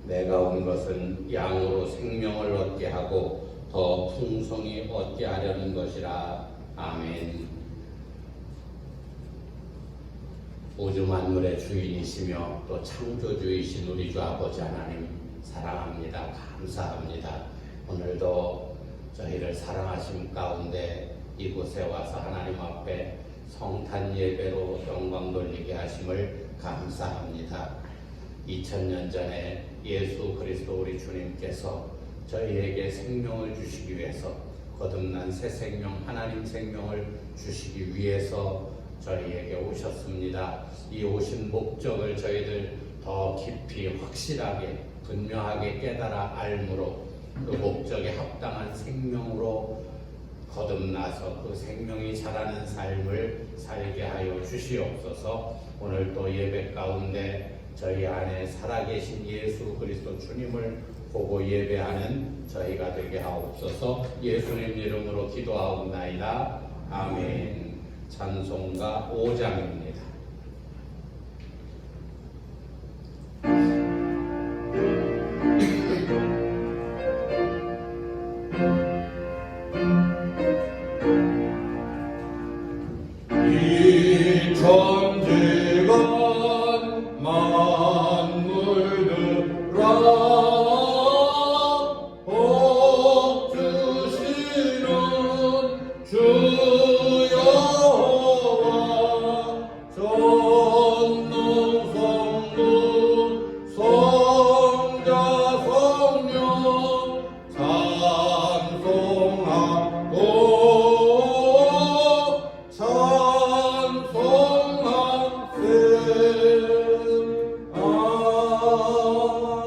내가 온 것은 양으로 생명을 얻게 하고 더 풍성히 얻게 하려는 것이라. 아멘. 우주 만물의 주인이시며 또 창조주이신 우리 주 아버지 하나님 사랑합니다. 감사합니다. 오늘도 저희를 사랑하심 가운데 이곳에 와서 하나님 앞에 성탄 예배로 영광 돌리게 하심을 감사합니다. 2000년 전에 예수 그리스도 우리 주님께서 저희에게 생명을 주시기 위해서, 거듭난 새 생명, 하나님 생명을 주시기 위해서 저희에게 오셨습니다. 이 오신 목적을 저희들 더 깊이 확실하게 분명하게 깨달아 알므로 그 목적에 합당한 생명으로 거듭나서 그 생명이 자라는 삶을 살게 하여 주시옵소서. 오늘 또 예배 가운데 저희 안에 살아계신 예수 그리스도 주님을 보고 예배하는 저희가 되게 하옵소서. 예수님 이름으로 기도하옵나이다. 아멘. 찬송가 5장입니다. 이 천지간 만물들아 복 주시는 주 여호와 전능 성부 성자 성령 찬송하고 찬송하세.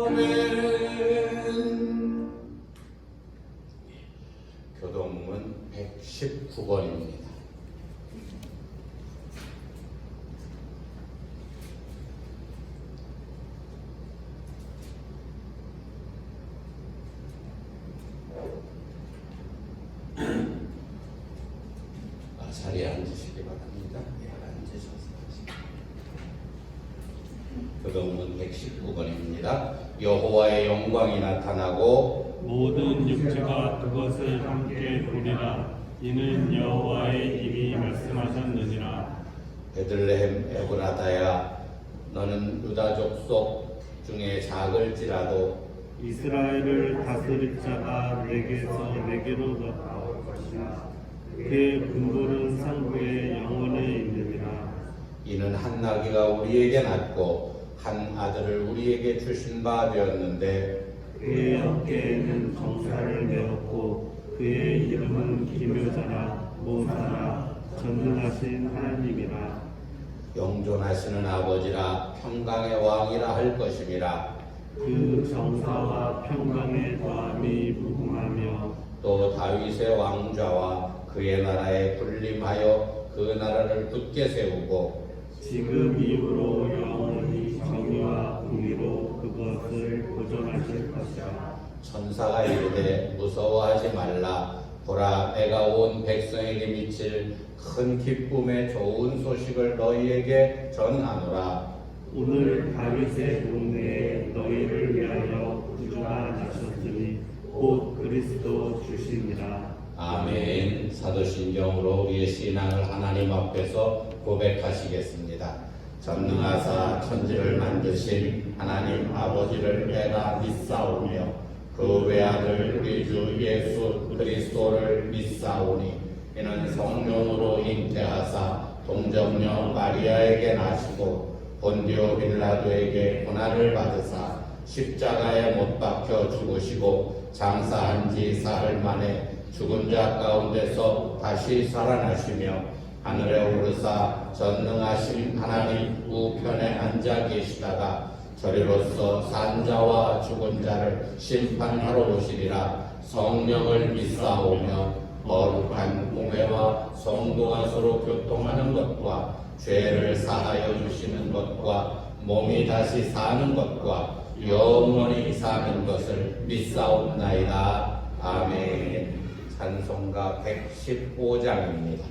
아멘. 교동문 119번입니다. 자리에 앉으시기 바랍니다. 네, 앉으셔서 교동문 119번입니다. 여호와의 영광이 나타나고 모든 육체가 그것을 함께 보리라. 이는 여호와의 입이 말씀하셨느니라. 베들레헴 에브라다야, 너는 유다 족속 중에 작을지라도 이스라엘을 다스릴 자가 내게서 내게로 나올 것이나 그의 분부는 상부에 영원에 있느니라. 이는 한 나귀가 우리에게 낳고 한 아들을 우리에게 주신 바 되었는데 그의 어깨에는 정사를 메었고 그의 이름은 기묘자라 모사라 전능하신 하나님이라. 영존하시는 아버지라 평강의 왕이라 할 것임이라. 그 정사와 평강의 더함이 무궁하며 또 다윗의 왕좌와 그의 나라에 군림하여 그 나라를 굳게 세우고 지금 이후로 영원히 정의와 공의로 그것을 보존하실 것이라. 천사가 이르되 무서워하지 말라. 보라, 내가 온 백성에게 미칠 큰 기쁨의 좋은 소식을 너희에게 전하노라. 오늘 다윗의 동네에 너희를 위하여 구주가 나셨으니 곧 그리스도 주시니라. 아멘. 사도신경으로 우리의 신앙을 하나님 앞에서 고백하시겠습니다. 전능하사 천지를 만드신 하나님 아버지를 내가 믿사오며 그 외아들 우리 주 예수 그리스도를 믿사오니 이는 성령으로 잉태하사 동정녀 마리아에게 나시고 본디오 빌라도에게 고난을 받으사 십자가에 못 박혀 죽으시고 장사한 지 사흘 만에 죽은 자 가운데서 다시 살아나시며 하늘에 오르사 전능하신 하나님 우편에 앉아 계시다가 저리로서 산자와 죽은 자를 심판하러 오시리라. 성령을 믿사오며 거룩한 공회와 성도가 서로 교통하는 것과 죄를 사하여 주시는 것과 몸이 다시 사는 것과 영원히 사는 것을 믿사옵나이다. 아멘. 찬송가 115장입니다.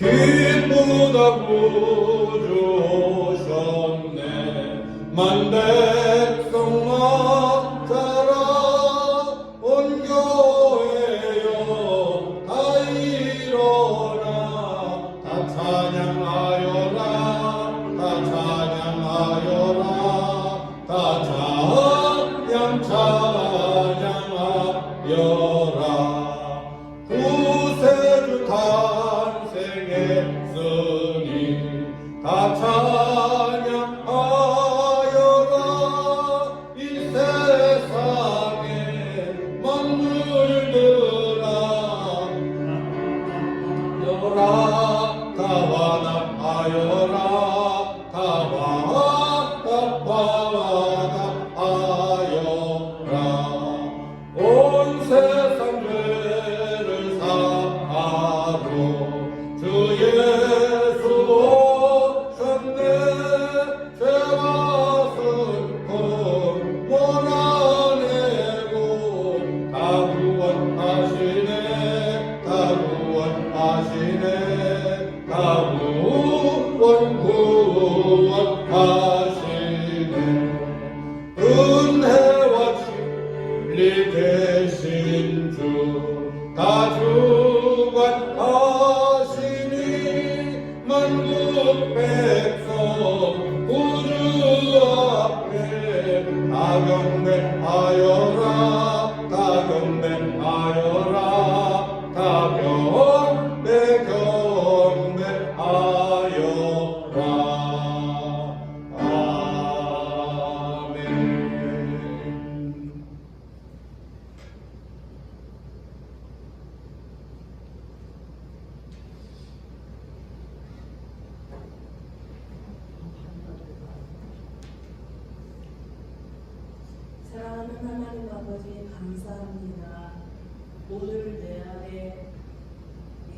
기쁘다고 주셨네. 만백성 막자라 온 교회여 다 일어나 다 찬양하여라 다 찬양하여라 다 찬양하여라. 구세주 탄생했으니 다 찬양하여라. 이 세상에 만물들아 여라 다 완합하여라 다 완합하여라. 온 세상 죄를 사하고 주 예수 오셨네. 죄와 슬픔 몰아내고 다 구원하시네. 다 구원하시네. 다 구원하시네. 은혜와 진리 되신 주 다 주관하시니 만국 백성 구주 앞에 다 경배하여라 다 경배하여라 다 경배하여라. 아멘. 사랑하는 하나님 아버지 감사합니다. 오늘 내 안에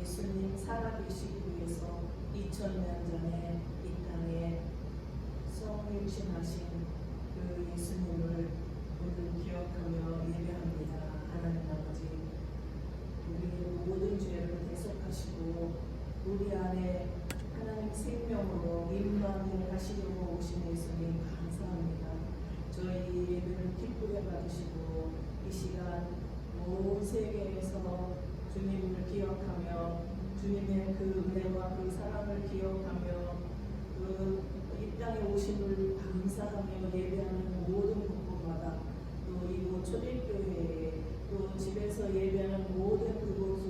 예수님 살아계시기 위해서 2000년 전에 이 땅에 성육신하신 그 예수님을 오늘 기억하며 예배합니다. 하나님 아버지 우리의 모든 죄를 대속하시고 우리 안에 하나님 생명으로 임만을 하시려고 오신 예수님 감사합니다. 저희 예배를 기쁘게 받으시고 이 시간 온 세계에서 주님을 기억하며 주님의 그 은혜와 그 사랑을 기억하며 그 이 땅에 오심을 감사하며 예배하는 모든 곳곳마다 또 이곳 초대교회에 또 집에서 예배하는 모든 그곳에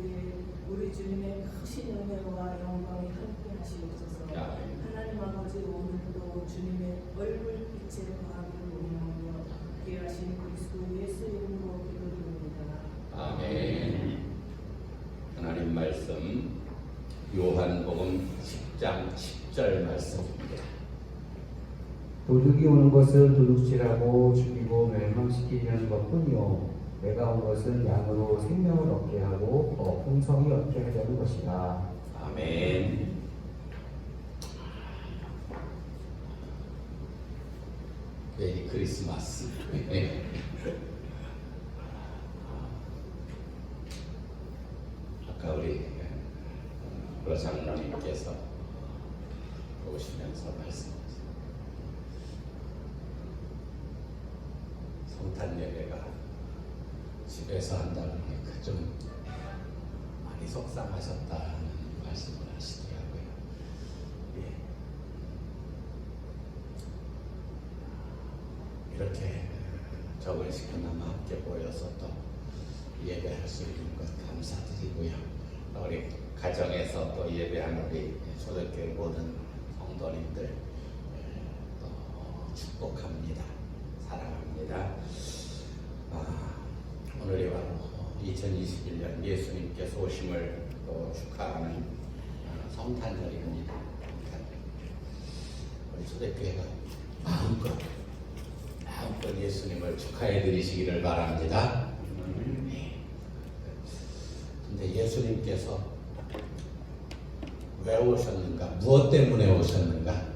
우리 주님의 크신 은혜와 영광이 함께 하시옵소서. 하나님 아버지 오늘도 주님의 얼굴빛에 거하기를 원하며 귀하신 그리스도 예수 이름으로 기도드립니다. 아멘. 하나님 말씀 요한복음 10장 10절 말씀입니다. 도둑이 오는 것은 도둑질하고 죽이고 멸망시키려는 것뿐이요 내가 온 것은 양으로 생명을 얻게 하고 더 풍성히 얻게 하려는 것이다. 아멘. 메리 크리스마스. 아까 우리 장로님께서 오시면서 말씀하셨어요. 성탄 예배가 집에서 한다는 게 좀 많이 속상하셨다는 말씀을 하시더라고요. 예. 이렇게 적은 시간나마 함께 모여서 또 예배할 수 있는 것 감사드리고요. 우리 가정에서 또 예배하는 우리 초대교회 모든 성도님들 또 축복합니다. 사랑합니다. 오늘이 바로 2021년 예수님께서 오심을 또 축하하는 성탄절입니다. 우리 초대교회가 마음껏 예수님을 축하해 드리시기를 바랍니다. 근데 예수님께서 왜 오셨는가? 무엇 때문에 오셨는가?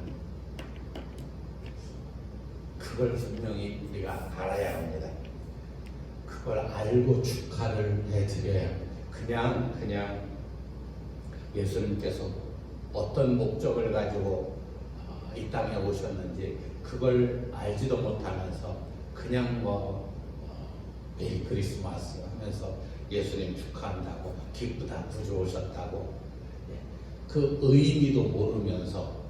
그걸 분명히 우리가 알아야 합니다. 그걸 알고 축하를 해드려야 합니다. 그냥 예수님께서 어떤 목적을 가지고 이 땅에 오셨는지 그걸 알지도 못하면서 그냥 메리 크리스마스 하면서 예수님 축하한다고 기쁘다 구주 오셨다고 그 의미도 모르면서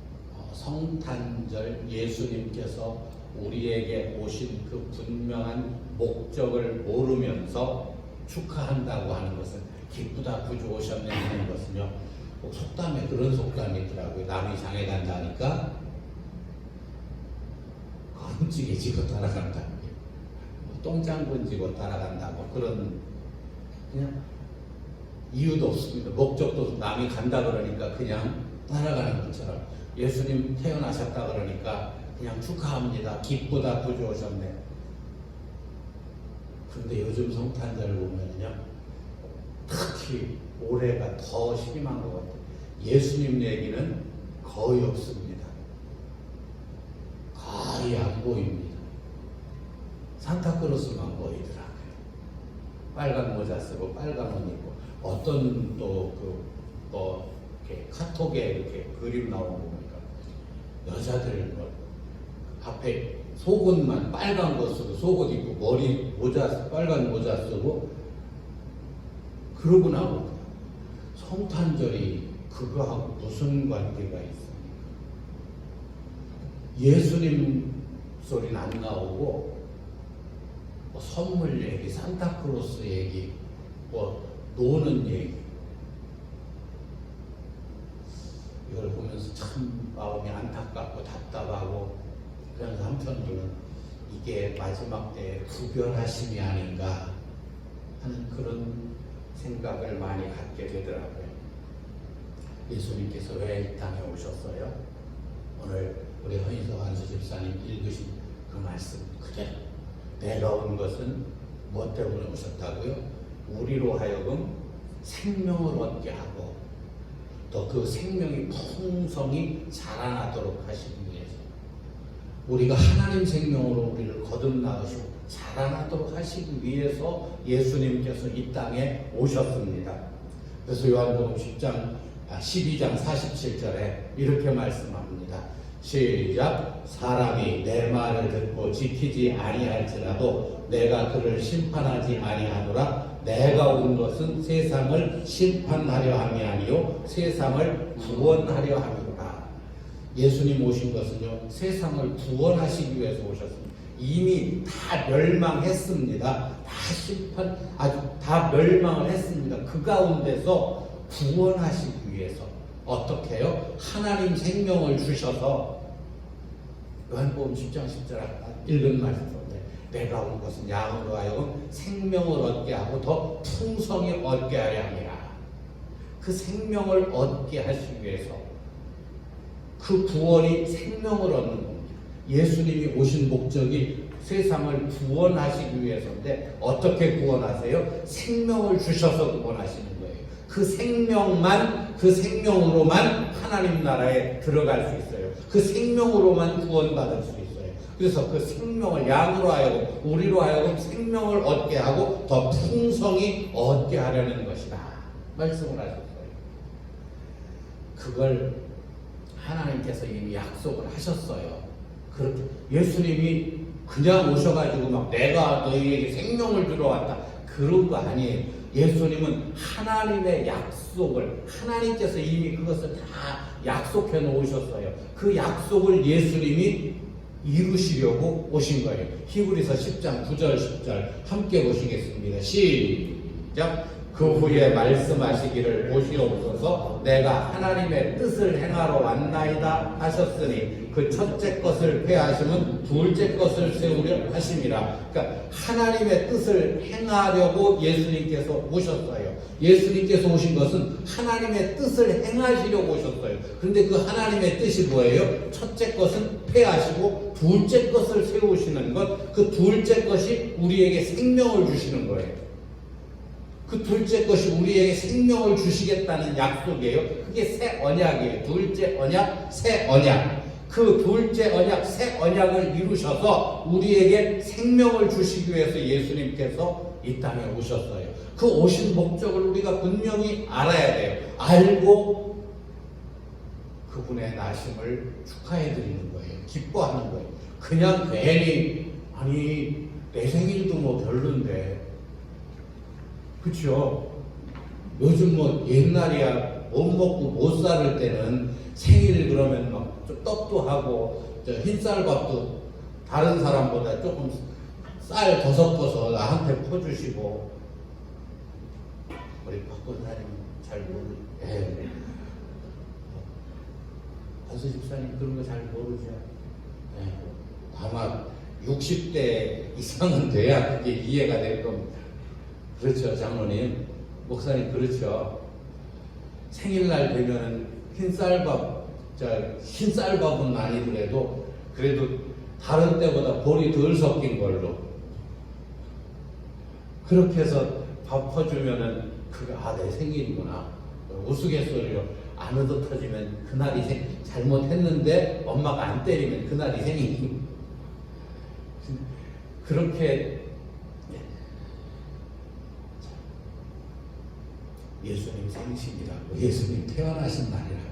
성탄절 예수님께서 우리에게 오신 그 분명한 목적을 모르면서 축하한다고 하는 것은 기쁘다 구주 오셨네 하는 것은요 속담에 그런 속담이 있더라고요. 남이 장에 간다니까 건지게 지고 따라간다는 게 똥장군 지고 따라간다고 그런 그냥 이유도 없습니다. 목적도 남이 간다 그러니까 그냥 따라가는 것처럼 예수님 태어나셨다 그러니까 그냥 축하합니다. 기쁘다 구주 오셨네. 근데 요즘 성탄절 보면요 특히 올해가 더 심한 것 같아요. 예수님 얘기는 거의 없습니다. 거의 안 보입니다. 산타크로스만 보이더라고요. 빨간 모자 쓰고 빨간 옷 입고 어떤 이렇게 카톡에 이렇게 그림 나오는 거 보니까 여자들 앞에 속옷만 빨간 거 쓰고 속옷 입고 머리 모자 빨간 모자 쓰고 그러고 나오고 성탄절이 그거하고 무슨 관계가 있습니까? 예수님 소리는 안 나오고 선물 얘기, 산타크로스 얘기, 노는 얘기 이걸 보면서 참 마음이 안타깝고 답답하고 그래서 한편으로는 이게 마지막 때의 구별하심이 아닌가 하는 그런 생각을 많이 갖게 되더라고요. 예수님께서 왜 이 땅에 오셨어요? 오늘 우리 허인석 안수 집사님 읽으신 그 말씀 그대로 내가 온 것은 무엇 때문에 오셨다고요? 우리로 하여금 생명을 얻게 하고 또 그 생명이 풍성히 자라나도록 하시기 위해서 우리가 하나님 생명으로 우리를 거듭나시고 자라나도록 하시기 위해서 예수님께서 이 땅에 오셨습니다. 그래서 요한복음 12장 47절에 이렇게 말씀합니다. 시작. 사람이 내 말을 듣고 지키지 아니할지라도 내가 그를 심판하지 아니하노라. 내가 온 것은 세상을 심판하려 함이 아니요 세상을 구원하려 함이로라. 예수님 오신 것은요 세상을 구원하시기 위해서 오셨습니다. 이미 다 멸망했습니다. 다 멸망을 했습니다. 그 가운데서 구원하시기 위해서 어떻게 해요? 하나님 생명을 주셔서 요한복음 10장 10절 읽은 말씀인데 내가 온 것은 양으로 하여금 생명을 얻게 하고 더 풍성히 얻게 하려 함이라. 그 생명을 얻게 하시기 위해서 그 구원이 생명을 얻는 겁니다. 예수님이 오신 목적이 세상을 구원하시기 위해서인데 어떻게 구원하세요? 생명을 주셔서 구원하시는 거예요. 그 생명으로만 하나님 나라에 들어갈 수 있어요. 그 생명으로만 구원받을 수 있어요. 그래서 그 생명을 양으로 하여금 우리로 하여금 생명을 얻게 하고 더 풍성히 얻게 하려는 것이다 말씀을 하셨어요. 그걸 하나님께서 이미 약속을 하셨어요. 그렇게 예수님이 그냥 오셔가지고 막 내가 너희에게 생명을 주러 왔다 그런 거 아니에요. 예수님은 하나님의 약속을 하나님께서 이미 그것을 다 약속해 놓으셨어요. 그 약속을 예수님이 이루시려고 오신 거예요. 히브리서 10장 9절 10절 함께 보시겠습니다. 시작. 그 후에 말씀하시기를 보시옵소서 내가 하나님의 뜻을 행하러 왔나이다 하셨으니 그 첫째 것을 폐하시면 둘째 것을 세우려 하심이라. 그러니까 하나님의 뜻을 행하려고 예수님께서 오셨어요. 예수님께서 오신 것은 하나님의 뜻을 행하시려고 오셨어요. 그런데 그 하나님의 뜻이 뭐예요? 첫째 것은 폐하시고 둘째 것을 세우시는 것. 그 둘째 것이 우리에게 생명을 주시는 거예요. 그 둘째 것이 우리에게 생명을 주시겠다는 약속이에요. 그게 새 언약이에요. 둘째 언약, 새 언약. 그 둘째 언약, 새 언약을 이루셔서 우리에게 생명을 주시기 위해서 예수님께서 이 땅에 오셨어요. 그 오신 목적을 우리가 분명히 알아야 돼요. 알고 그분의 나심을 축하해 드리는 거예요. 기뻐하는 거예요. 그냥 괜히 아니 내 생일도 뭐 별론데, 그렇죠? 요즘 뭐 옛날이야 못 먹고 못 살을 때는 생일 그러면 막 좀 떡도 하고 저 흰쌀밥도 다른 사람보다 조금 쌀 더 섞어서 나한테 퍼주시고. 우리 박 권사님 잘 모르. 예. 권수 집사님 그런 거 잘 모르죠. 예. 아마 60대 이상은 돼야 그게 이해가 될 겁니다. 그렇죠, 장로님, 목사님, 그렇죠. 생일날 되면은 흰쌀밥은 아니더라도 그래도 다른 때보다 볼이 덜 섞인 걸로 그렇게 해서 밥 퍼주면은 그게 내 생일이구나. 우스갯소리로 안 얻어 터지면 그날이 잘못했는데 엄마가 안 때리면 그날이 생일이. 그렇게 예수님 생신이라고, 예수님 태어나신 날이라고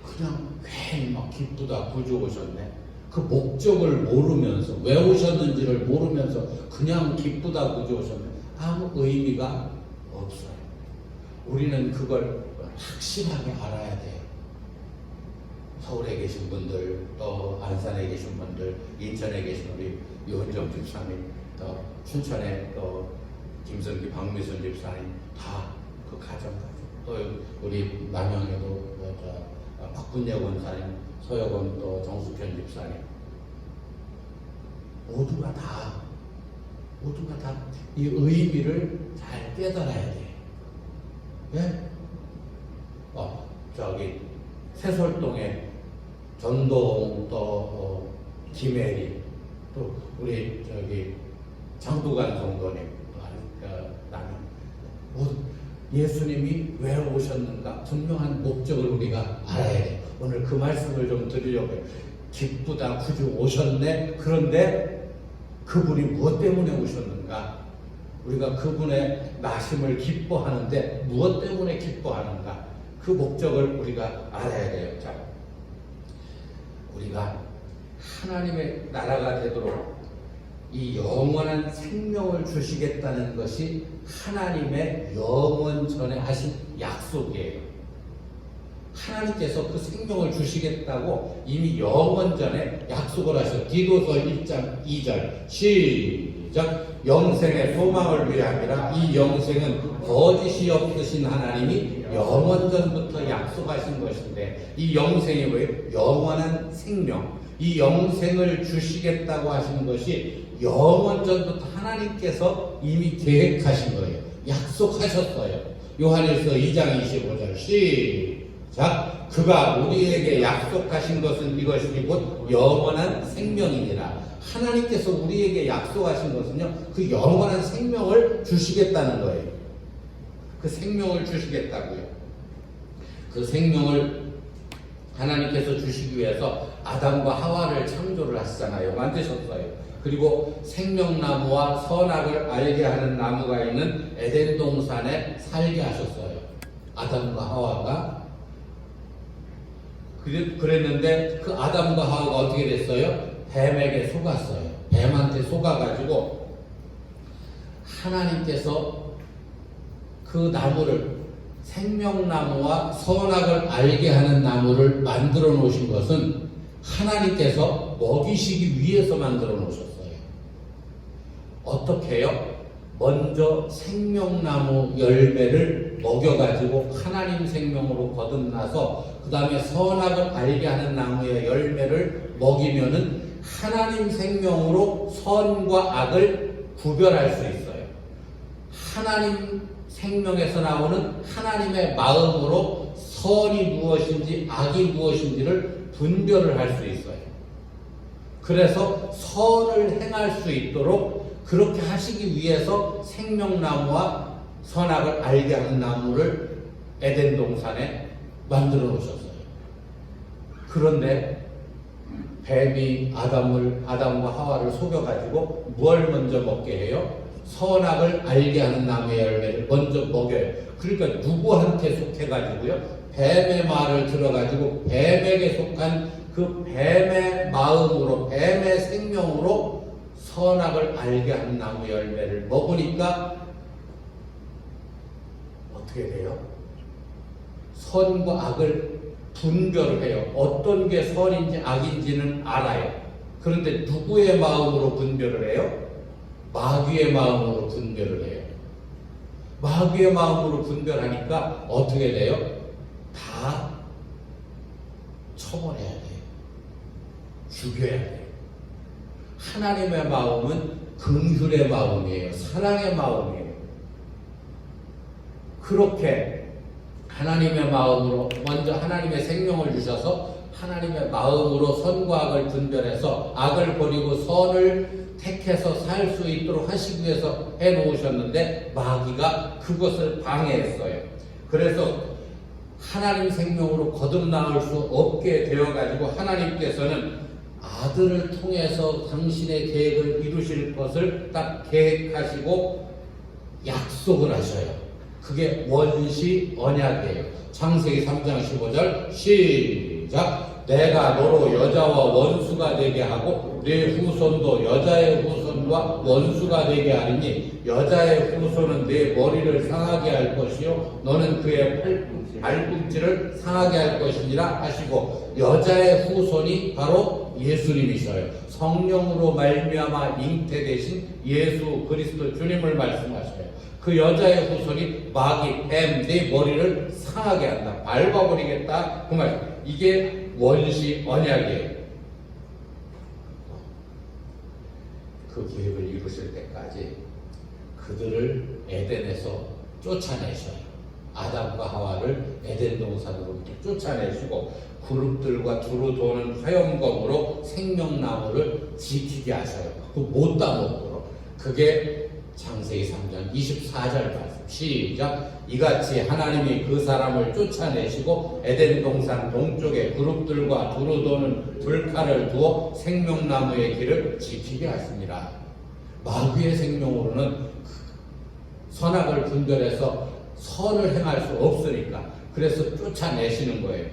그냥 괜히 막 기쁘다 구주 오셨네. 그 목적을 모르면서, 왜 오셨는지를 모르면서 그냥 기쁘다 구주 오셨네. 아무 의미가 없어요. 우리는 그걸 확실하게 알아야 돼요. 서울에 계신 분들, 또 안산에 계신 분들, 인천에 계신 우리 유은정 집사님, 또 춘천에 또 김성기, 박미순 집사님, 다 그 가정, 또 우리 남양에도 박군예 원사님, 서여건 또 정수편 집사님, 모두가 다 이 의미를 잘 깨달아야 돼요. 예? 저기 세솔동에 전동, 또 김혜리, 또 우리 저기 장두관 성도님, 나는 예수님이 왜 오셨는가 분명한 목적을 우리가 알아야 돼요. 오늘 그 말씀을 좀 드리려고 해요. 기쁘다 구주 오셨네. 그런데 그분이 무엇 때문에 오셨는가? 우리가 그분의 나심을 기뻐하는데 무엇 때문에 기뻐하는가? 그 목적을 우리가 알아야 돼요. 자, 우리가 하나님의 나라가 되도록 이 영원한 생명을 주시겠다는 것이 하나님의 영원 전에 하신 약속이에요. 하나님께서 그 생명을 주시겠다고 이미 영원 전에 약속을 하셨어요. 디도서 1장 2절 시작. 영생의 소망을 위함이라. 이 영생은 거짓이 없으신 하나님이 영원 전부터 약속하신 것인데, 이 영생이 왜 영원한 생명, 이 영생을 주시겠다고 하시는 것이 영원 전부터 하나님께서 이미 계획하신 거예요. 약속하셨어요. 요한일서 2장 25절 시작. 그가 우리에게 약속하신 것은 이것이니 곧 영원한 생명이니라. 하나님께서 우리에게 약속하신 것은요, 그 영원한 생명을 주시겠다는 거예요. 그 생명을 주시겠다고요. 그 생명을 하나님께서 주시기 위해서 아담과 하와를 창조를 하시잖아요. 만드셨어요. 그리고 생명나무와 선악을 알게 하는 나무가 있는 에덴 동산에 살게 하셨어요. 아담과 하와가. 그랬는데 그 아담과 하와가 어떻게 됐어요? 뱀에게 속았어요. 뱀한테 속아가지고 하나님께서 그 나무를, 생명나무와 선악을 알게 하는 나무를 만들어 놓으신 것은 하나님께서 먹이시기 위해서 만들어 놓으셨어요. 어떻게 해요? 먼저 생명나무 열매를 먹여가지고 하나님 생명으로 거듭나서 그 다음에 선악을 알게 하는 나무의 열매를 먹이면은 하나님 생명으로 선과 악을 구별할 수 있어요. 하나님 생명에서 나오는 하나님의 마음으로 선이 무엇인지 악이 무엇인지를 분별을 할 수 있어요. 그래서 선을 행할 수 있도록 그렇게 하시기 위해서 생명나무와 선악을 알게 하는 나무를 에덴 동산에 만들어 놓으셨어요. 그런데 뱀이 아담과 하와를 속여가지고 뭘 먼저 먹게 해요? 선악을 알게 하는 나무의 열매를 먼저 먹여요. 그러니까 누구한테 속해가지고요? 뱀의 말을 들어가지고 뱀에게 속한 그 뱀의 마음으로, 뱀의 생명으로 선악을 알게 하는 나무 열매를 먹으니까 어떻게 돼요? 선과 악을 분별을 해요. 어떤 게 선인지 악인지는 알아요. 그런데 누구의 마음으로 분별을 해요? 마귀의 마음으로 분별을 해요. 마귀의 마음으로 분별하니까 어떻게 돼요? 다 처벌해야 돼요. 죽여야 돼요. 하나님의 마음은 긍휼의 마음이에요. 사랑의 마음이에요. 그렇게 하나님의 마음으로 먼저 하나님의 생명을 주셔서 하나님의 마음으로 선과 악을 분별해서 악을 버리고 선을 택해서 살 수 있도록 하시기 위해서 해놓으셨는데 마귀가 그것을 방해했어요. 그래서 하나님 생명으로 거듭나올 수 없게 되어가지고 하나님께서는 아들을 통해서 당신의 계획을 이루실 것을 딱 계획하시고 약속을 하셔요. 그게 원시 언약이에요. 창세기 3장 15절 시작. 내가 너로 여자와 원수가 되게 하고 네 후손도 여자의 후손과 원수가 되게 하리니 여자의 후손은 네 머리를 상하게 할 것이요 너는 그의 발꿈치를 상하게 할 것이니라 하시고 여자의 후손이 바로 예수님이셔요. 성령으로 말미암아 잉태되신 예수 그리스도 주님을 말씀하셔요. 그 여자의 후손이 마귀 뱀 네 머리를 상하게 한다. 밟아버리겠다. 그 말. 이게 원시 언약이에요. 그 계획을 이루실 때까지 그들을 에덴에서 쫓아내셔요. 아담과 하와를 에덴 동산으로부터 쫓아내시고 그룹들과 두루 도는 화염검으로 생명나무를 지키게 하셔요. 그 못 따먹도록. 그게 창세기 3장 24절 말씀 시작. 이같이 하나님이 그 사람을 쫓아내시고 에덴 동산 동쪽에 그룹들과 두루 도는 들칼을 두어 생명나무의 길을 지키게 하십니다. 마귀의 생명으로는 선악을 분별해서 선을 행할 수 없으니까 그래서 쫓아내시는 거예요.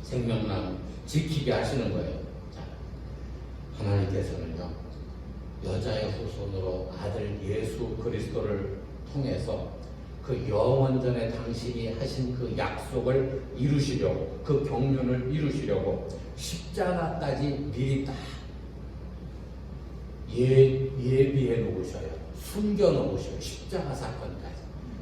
생명나무 지키게 하시는 거예요. 자, 하나님께서는요 여자의 후손으로 아들 예수 그리스도를 통해서 그 영원전에 당신이 하신 그 약속을 이루시려고 그 경륜을 이루시려고 십자가까지 미리 딱 예비해 놓으셔요. 숨겨 놓으셔요. 십자가 사건까지.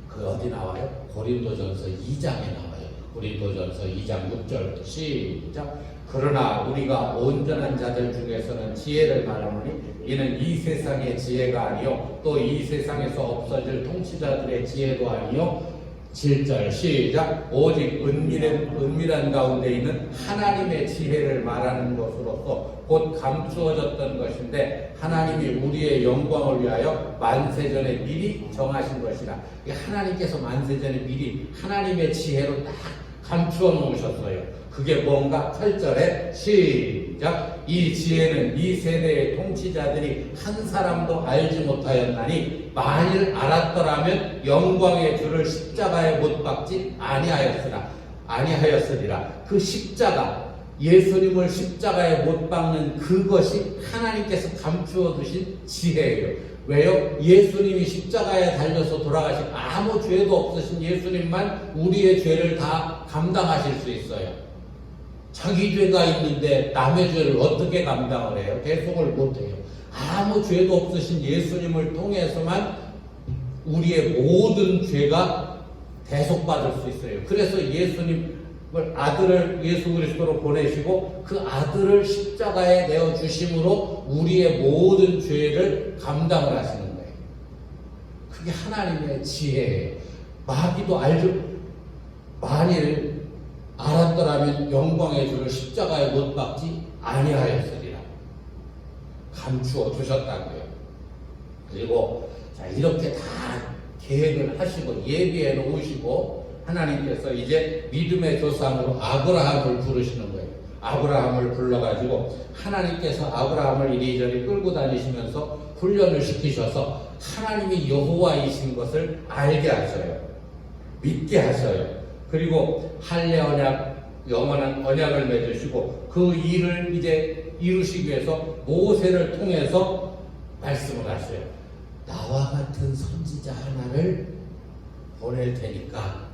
그 어디 나와요? 고린도전서 2장에 나와요. 고린도전서 2장 6절 시작. 그러나 우리가 온전한 자들 중에서는 지혜를 말하노니 이는 이 세상의 지혜가 아니요 또 이 세상에서 없어질 통치자들의 지혜도 아니요 7절 시작. 오직 은밀한 가운데 있는 하나님의 지혜를 말하는 것으로서 곧 감추어졌던 것인데 하나님이 우리의 영광을 위하여 만세전에 미리 정하신 것이라. 하나님께서 만세전에 미리 하나님의 지혜로 딱 감추어 놓으셨어요. 그게 뭔가 8절에 시작. 이 지혜는 이 세대의 통치자들이 한 사람도 알지 못하였나니 만일 알았더라면 영광의 주를 십자가에 못 박지 아니하였으리라. 그 십자가 예수님을 십자가에 못 박는 그것이 하나님께서 감추어 두신 지혜예요. 왜요? 예수님이 십자가에 달려서 돌아가신 아무 죄도 없으신 예수님만 우리의 죄를 다 감당하실 수 있어요. 자기 죄가 있는데 남의 죄를 어떻게 감당을 해요? 대속을 못해요. 아무 죄도 없으신 예수님을 통해서만 우리의 모든 죄가 대속받을 수 있어요. 그래서 예수님을 아들을 예수 그리스도로 보내시고 그 아들을 십자가에 내어주심으로 우리의 모든 죄를 감당을 하시는 거예요. 그게 하나님의 지혜예요. 마귀도 알죠. 만일 알았더라면 영광의 주를 십자가에 못 박지 아니하였으리라. 감추어 두셨다고요. 그리고 자 이렇게 다 계획을 하시고 예비해 놓으시고 하나님께서 이제 믿음의 조상으로 아브라함을 부르시는 거예요. 아브라함을 불러가지고 하나님께서 아브라함을 이리저리 끌고 다니시면서 훈련을 시키셔서 하나님이 여호와이신 것을 알게 하셔요. 믿게 하셔요. 그리고 할례 언약, 영원한 언약을 맺으시고 그 일을 이제 이루시기 위해서 모세를 통해서 말씀을 하셔요. 나와 같은 선지자 하나를 보낼 테니까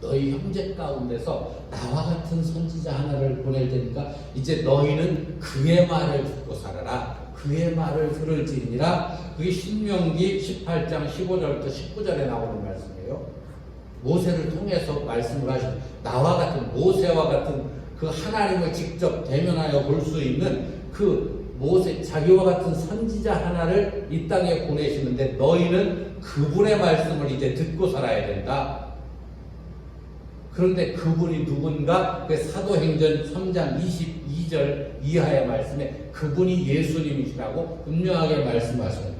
너희 형제 가운데서 나와 같은 선지자 하나를 보낼 테니까 이제 너희는 그의 말을 듣고 살아라. 그의 말을 들을지니라. 그게 신명기 18장 15절부터 19절에 나오는 말씀이에요. 모세를 통해서 말씀을 하신 나와 같은 모세와 같은 그 하나님을 직접 대면하여 볼 수 있는 그 모세 자기와 같은 선지자 하나를 이 땅에 보내시는데 너희는 그분의 말씀을 이제 듣고 살아야 된다. 그런데 그분이 누군가? 그 사도행전 3장 22절 이하의 말씀에 그분이 예수님이시라고 분명하게 말씀하셔요.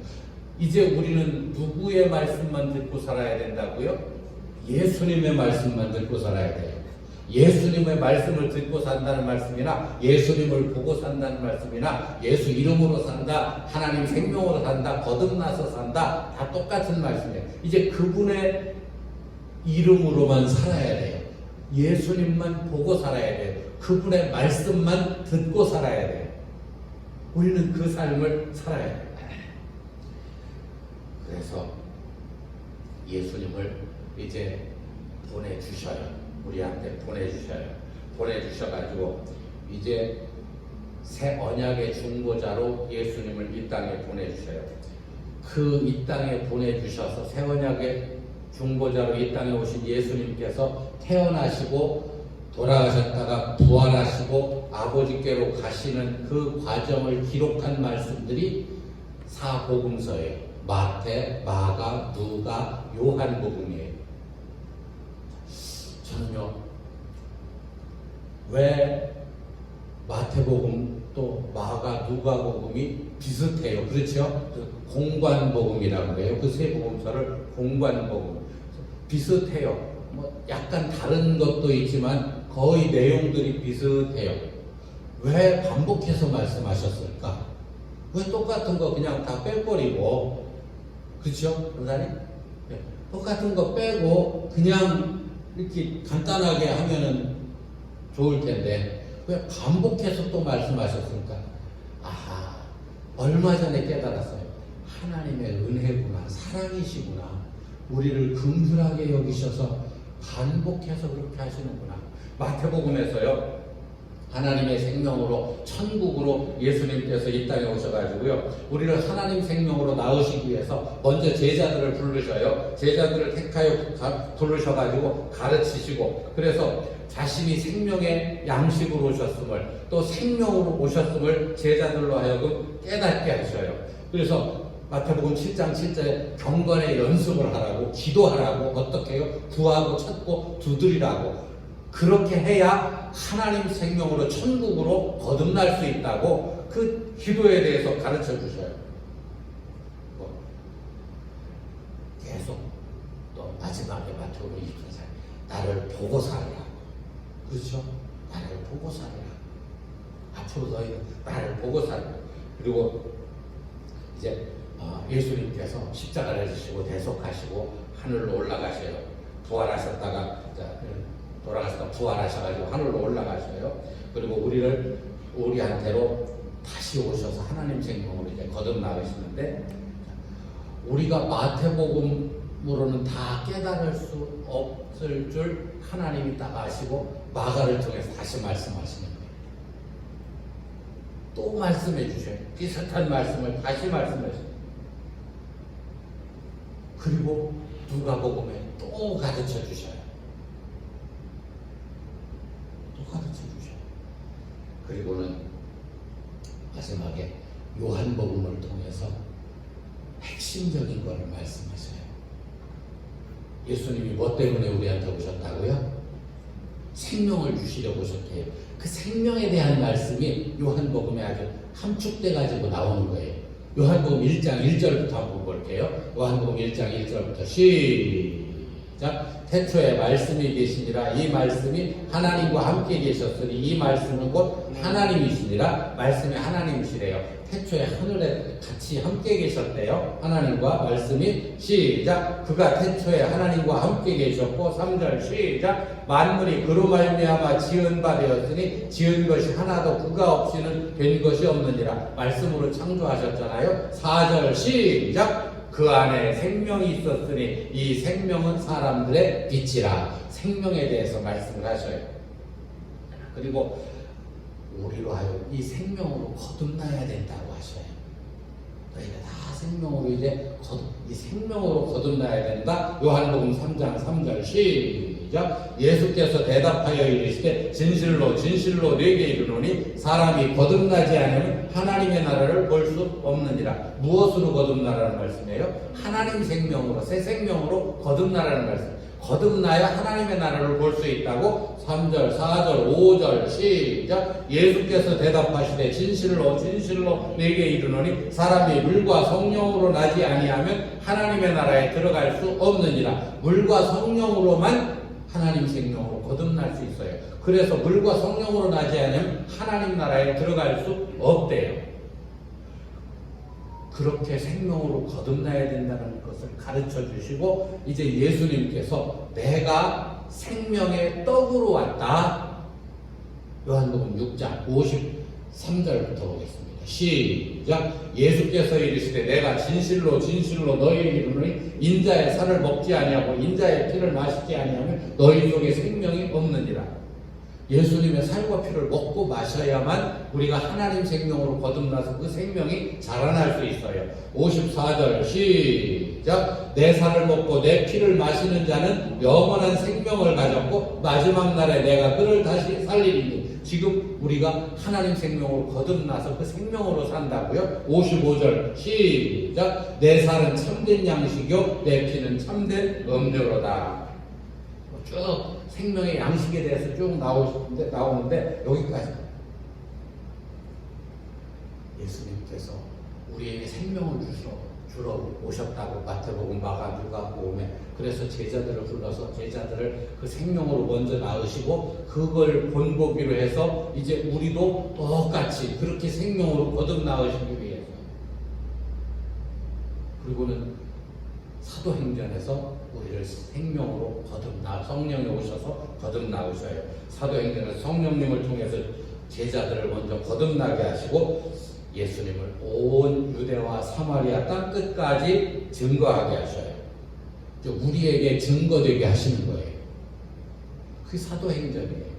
이제 우리는 누구의 말씀만 듣고 살아야 된다고요? 예수님의 말씀만 듣고 살아야 돼요. 예수님의 말씀을 듣고 산다는 말씀이나 예수님을 보고 산다는 말씀이나 예수 이름으로 산다, 하나님 생명으로 산다, 거듭나서 산다, 다 똑같은 말씀이에요. 이제 그분의 이름으로만 살아야 돼요. 예수님만 보고 살아야 돼요. 그분의 말씀만 듣고 살아야 돼요. 우리는 그 삶을 살아야 돼요. 그래서 예수님을 이제 보내주셔요. 우리한테 보내주셔요. 보내주셔가지고 이제 새 언약의 중보자로 예수님을 이 땅에 보내주셔요. 그 이 땅에 보내주셔서 새 언약의 중보자로 이 땅에 오신 예수님께서 태어나시고 돌아가셨다가 부활하시고 아버지께로 가시는 그 과정을 기록한 말씀들이 사복음서예요. 마태, 마가, 누가, 요한복음이에요. 저는요, 왜 마태복음 또 마가, 누가복음이 비슷해요? 그렇죠? 공관복음이라고 해요. 그 세 복음서를 공관복음. 비슷해요. 뭐 약간 다른 것도 있지만 거의 내용들이 비슷해요. 왜 반복해서 말씀하셨을까? 왜 똑같은 거 그냥 다 빼버리고, 그렇죠? 그러다니? 네. 똑같은 거 빼고 그냥 이렇게 간단하게 하면은 좋을 텐데 왜 반복해서 또 말씀하셨을까? 아하, 얼마 전에 깨달았어요. 하나님의 은혜구나, 사랑이시구나. 우리를 긍휼하게 여기셔서 반복해서 그렇게 하시는구나. 마태복음에서요, 하나님의 생명으로 천국으로 예수님께서 이 땅에 오셔가지고요, 우리를 하나님 생명으로 낳으시기 위해서 먼저 제자들을 부르셔요. 제자들을 택하여 부르셔가지고 가르치시고, 그래서 자신이 생명의 양식으로 오셨음을, 또 생명으로 오셨음을 제자들로 하여금 깨닫게 하셔요. 그래서 마태복음 7장 7절에 경건의 연습을 하라고, 기도하라고, 어떻게 해요? 구하고 찾고 두드리라고. 그렇게 해야 하나님 생명으로 천국으로 거듭날 수 있다고 그 기도에 대해서 가르쳐 주셔요. 계속 또 마지막에 마태복음 24장 나를 보고 살으라. 그렇죠? 나를 보고 살으라. 앞으로 너희는 나를 보고 살으라. 그리고 이제 예수님께서 십자가를 지시고 대속하시고 하늘로 올라가셔요. 부활하셨다가 돌아가셨다가 부활하셔가지고 하늘로 올라가셔요. 그리고 우리한테로 다시 오셔서 하나님 생명으로 이제 거듭나시는데, 우리가 마태복음으로는 다 깨달을 수 없을 줄 하나님이 딱 아시고 마가를 통해서 다시 말씀하시는 거예요. 또 말씀해 주셔요. 비슷한 말씀을 다시 말씀해 주셔요. 그리고 누가복음에 또 가르쳐 주셔요. 또 가르쳐 주셔요. 그리고는 마지막에 요한복음을 통해서 핵심적인 것을 말씀하셔요. 예수님이 뭐 때문에 우리한테 오셨다고요? 생명을 주시려고 오셨대요. 그 생명에 대한 말씀이 요한복음에 아주 함축돼 가지고 나오는 거예요. 요한복음 1장 1절부터 한번 볼게요. 요한복음 1장 1절부터 시작. 시작. 태초에 말씀이 계시니라. 이 말씀이 하나님과 함께 계셨으니 이 말씀은 곧 하나님이시니라. 말씀이 하나님이시래요. 태초에 하늘에 같이 함께 계셨대요. 하나님과 말씀이. 시작. 그가 태초에 하나님과 함께 계셨고 3절 시작. 만물이 그로 말미암아 지은 바 되었으니 지은 것이 하나도 그가 없이는 된 것이 없느니라. 말씀으로 창조하셨잖아요. 4절 시작. 그 안에 생명이 있었으니 이 생명은 사람들의 빛이라. 생명에 대해서 말씀을 하셔요. 그리고 우리로 하여금 이 생명으로 거듭나야 된다고 하셔요. 너희가 다 생명으로 이제 이 생명으로 거듭나야 된다. 요한복음 3장 3절 시작. 예수께서 대답하여 이르시되 진실로 진실로 네게 이르노니 사람이 거듭나지 않으면 하나님의 나라를 볼 수 없느니라. 무엇으로 거듭나라는 말씀이에요? 하나님 생명으로, 새 생명으로 거듭나라는 말씀. 거듭나야 하나님의 나라를 볼 수 있다고. 3절, 4절, 5절 시작. 예수께서 대답하시되 진실로 진실로 네게 이르노니 사람이 물과 성령으로 나지 아니하면 하나님의 나라에 들어갈 수 없느니라. 물과 성령으로만 하나님 생명으로 거듭날 수 있어요. 그래서 물과 성령으로 나지 않으면 하나님 나라에 들어갈 수 없대요. 그렇게 생명으로 거듭나야 된다는 것을 가르쳐 주시고 이제 예수님께서 내가 생명의 떡으로 왔다. 요한복음 6장 53절부터 보겠습니다. 시작. 예수께서 이르시되 내가 진실로 진실로 너희에게 이르노니 인자의 살을 먹지 아니하고 인자의 피를 마시지 아니하면 너희 속에 생명이 없느니라. 예수님의 살과 피를 먹고 마셔야만 우리가 하나님 생명으로 거듭나서 그 생명이 자라날 수 있어요. 54절 시작. 내 살을 먹고 내 피를 마시는 자는 영원한 생명을 가졌고 마지막 날에 내가 그를 다시 살리리니. 지금 우리가 하나님 생명으로 거듭나서 그 생명으로 산다고요. 55절 시작. 내 살은 참된 양식이요 내 피는 참된 음료로다. 쭉 생명의 양식에 대해서 쭉 나오는데 여기까지. 예수님께서 우리에게 생명을 주러 오셨다고 마태복음, 마가, 누가복음에. 그래서 제자들을 불러서 제자들을 그 생명으로 먼저 낳으시고 그걸 본보기로 해서 이제 우리도 똑같이 그렇게 생명으로 거듭나으시기 위해서. 그리고는 사도행전에서 우리를 생명으로 성령이 오셔서 거듭나오셔요. 사도행전에서 성령님을 통해서 제자들을 먼저 거듭나게 하시고 예수님을 온 유대와 사마리아 땅 끝까지 증거하게 하셔요. 우리에게 증거되게 하시는 거예요. 그게 사도행전이에요.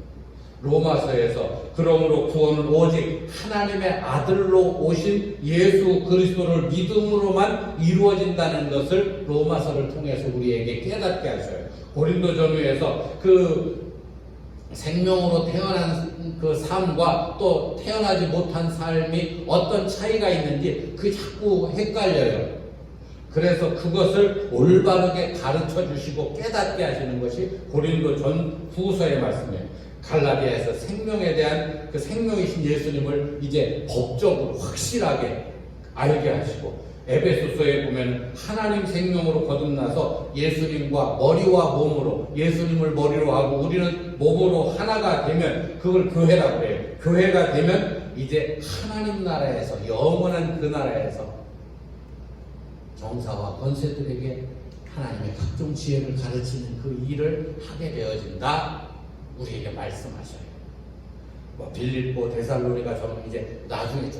로마서에서 그러므로 구원은 오직 하나님의 아들로 오신 예수 그리스도를 믿음으로만 이루어진다는 것을 로마서를 통해서 우리에게 깨닫게 하셔요. 고린도 전후에서 그 생명으로 태어난 그 삶과 또 태어나지 못한 삶이 어떤 차이가 있는지 그게 자꾸 헷갈려요. 그래서 그것을 올바르게 가르쳐 주시고 깨닫게 하시는 것이 고린도 전후서의 말씀이에요. 갈라디아에서 생명에 대한 그 생명이신 예수님을 이제 법적으로 확실하게 알게 하시고, 에베소서에 보면 하나님 생명으로 거듭나서 예수님과 머리와 몸으로, 예수님을 머리로 하고 우리는 몸으로 하나가 되면 그걸 교회라고 해요. 교회가 되면 이제 하나님 나라에서, 영원한 그 나라에서 정사와 권세들에게 하나님의 각종 지혜를 가르치는 그 일을 하게 되어진다. 우리에게 말씀하셔요. 빌립보, 데살로니가 저는 이제 나중에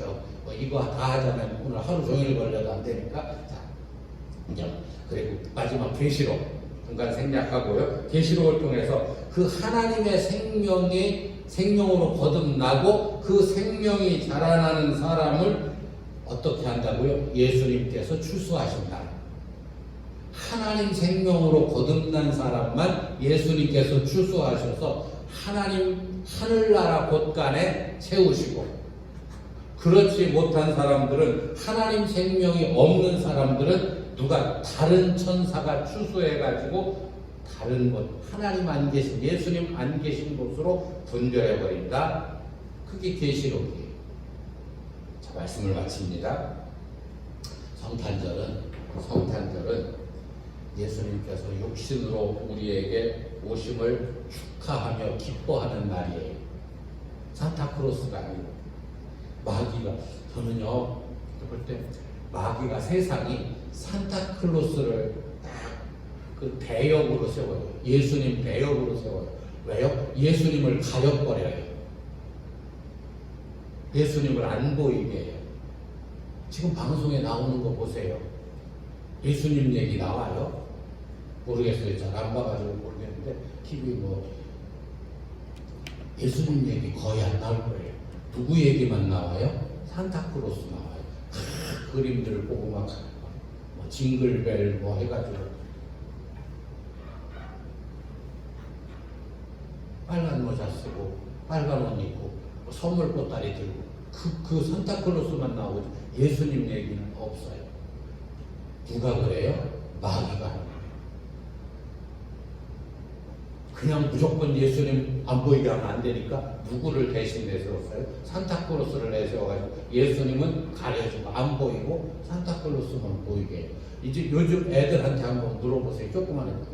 이거 다 하자면 오늘 하루 종일 걸려도 안 되니까. 자, 이제 그리고 마지막 계시록 중간 생략하고요. 계시록을 통해서 그 하나님의 생명으로 거듭나고 그 생명이 자라나는 사람을 어떻게 한다고요? 예수님께서 추수하신다. 하나님 생명으로 거듭난 사람만 예수님께서 추수하셔서 하나님 하늘나라 곳간에 세우시고, 그렇지 못한 사람들은, 하나님 생명이 없는 사람들은 누가 다른 천사가 추수해가지고 다른 곳, 하나님 안 계신, 예수님 안 계신 곳으로 분별해버린다. 그게 계시록이에요. 자, 말씀을 마칩니다. 성탄절은 예수님께서 육신으로 우리에게 오심을 축하하며 기뻐하는 날이에요. 산타크로스가 아니고 마귀가, 저는요 볼 때 마귀가 세상이 산타클로스를 딱 그 대역으로 세워요. 예수님 대역으로 세워요. 왜요? 예수님을 가려버려요. 예수님을 안 보이게 해요. 지금 방송에 나오는 거 보세요. 예수님 얘기 나와요? 모르겠어요. 잘 안 봐가지고 모르겠는데 TV 뭐 예수님 얘기 거의 안 나올 거예요. 누구 얘기만 나와요? 산타크로스 나와요. 그림들을 보고 막 뭐 징글벨 뭐 해가지고 빨간 모자 쓰고 빨간 옷 입고 뭐 선물 보따리 들고 그 산타클로스만 나오고 예수님 얘기는 없어요. 누가 그래요? 마귀가 하는 거예요. 그냥 무조건 예수님 안 보이게 하면 안 되니까 누구를 대신 내세웠어요? 산타클로스를 내세워가지고 예수님은 가려주고 안 보이고 산타클로스만 보이게 해요. 이제 요즘 애들한테 한번 물어보세요. 조그만 애들.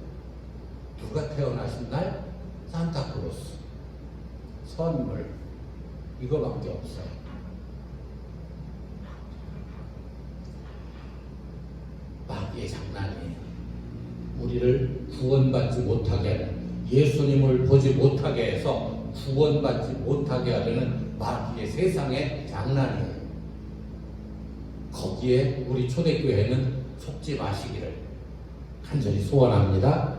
누가 태어나신 날? 산타클로스. 선물. 이거밖에 없어요. 마귀의 장난이에요. 우리를 구원받지 못하게 하는, 예수님을 보지 못하게 해서 구원받지 못하게 하려는 마귀의 세상의 장난이에요. 거기에 우리 초대교회는 속지 마시기를 간절히 소원합니다.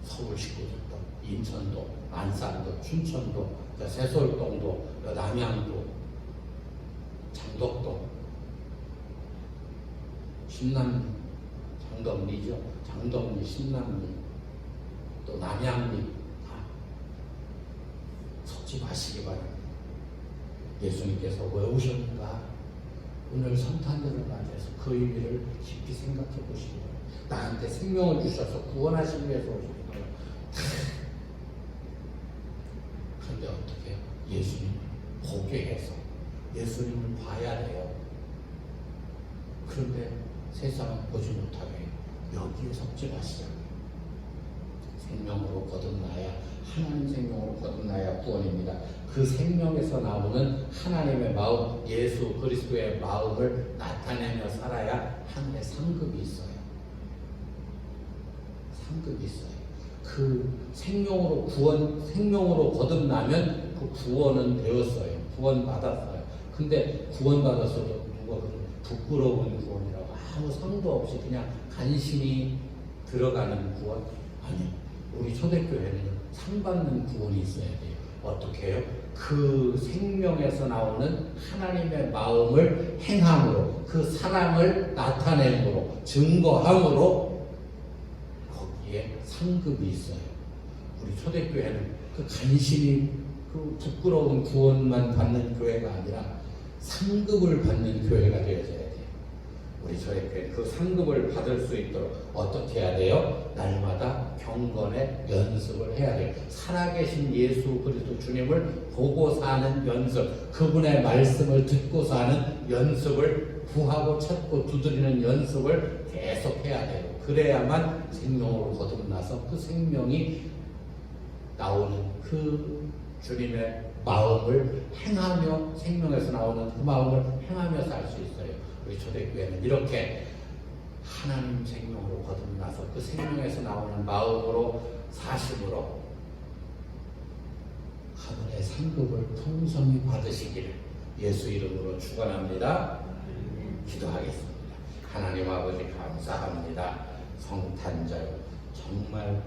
서울 식구들도, 인천도, 안산도, 춘천도, 세솔동도, 남양도, 장덕동, 신남, 장덕리죠. 장덕리, 신남리, 또 남양리 다 속지 마시기 바랍니다. 예수님께서 왜 오셨는가? 오늘 성탄절을 맞이해서 그 의미를 깊이 생각해 보시기 바랍니다. 나한테 생명을 주셔서 구원하시기 위해서 오신 거예요. 그런데 어떻게 해요? 예수님 보게 해서 예수님을 봐야 돼요. 그런데 세상은 보지 못하게 해요. 여기에 속지 마시자. 생명으로 거듭나야, 하나님 생명으로 거듭나야 구원입니다. 그 생명에서 나오는 하나님의 마음, 예수 그리스도의 마음을 나타내며 살아야 하늘에 상급이 있어요. 상급이 있어요. 그 생명으로 생명으로 거듭나면 그 구원은 되었어요. 구원 받았어요. 근데 구원 받았어도 누가 그런 부끄러운 구원이라고 아무 상도 없이 그냥 간신히 들어가는 구원? 아니요. 우리 초대교회는 상 받는 구원이 있어야 돼요. 어떻게 해요? 그 생명에서 나오는 하나님의 마음을 행함으로, 그 사랑을 나타내므로, 증거함으로 거기에 상급이 있어요. 우리 초대교회는 그 간신히 그 부끄러운 구원만 받는 교회가 아니라 상급을 받는 교회가 되어져야 돼요. 우리 초대교회 그 상급을 받을 수 있도록 어떻게 해야 돼요? 날마다 경건의 연습을 해야 돼요. 살아계신 예수 그리스도 주님을 보고 사는 연습, 그분의 말씀을 듣고 사는 연습을 구하고 찾고 두드리는 연습을 계속 해야 돼요. 그래야만 생명으로 거듭나서 그 생명이 나오는 그 주님의 마음을 행하며, 생명에서 나오는 그 마음을 행하며 살 수 있어요. 우리 초대교회는 이렇게 하나님 생명으로 거듭나서 그 생명에서 나오는 마음으로 사심으로 하늘의 상급을 풍성히 받으시기를 예수 이름으로 축원합니다. 기도하겠습니다. 하나님 아버지 감사합니다. 성탄절 정말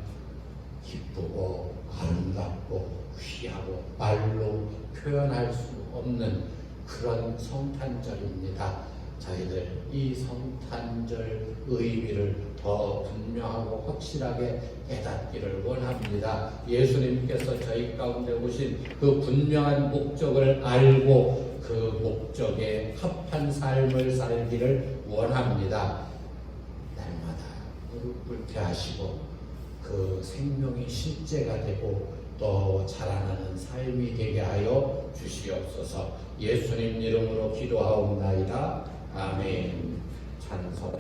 기쁘고 아름답고 귀하고 말로 표현할 수 없는 그런 성탄절입니다. 저희들 이 성탄절 의미를 더 분명하고 확실하게 깨닫기를 원합니다. 예수님께서 저희 가운데 오신 그 분명한 목적을 알고 그 목적에 합한 삶을 살기를 원합니다. 날마다 무릎 꿇게 하시고 그 생명이 실제가 되고 또 자라나는 삶이 되게 하여 주시옵소서. 예수님 이름으로 기도하옵나이다. 아멘. 찬송.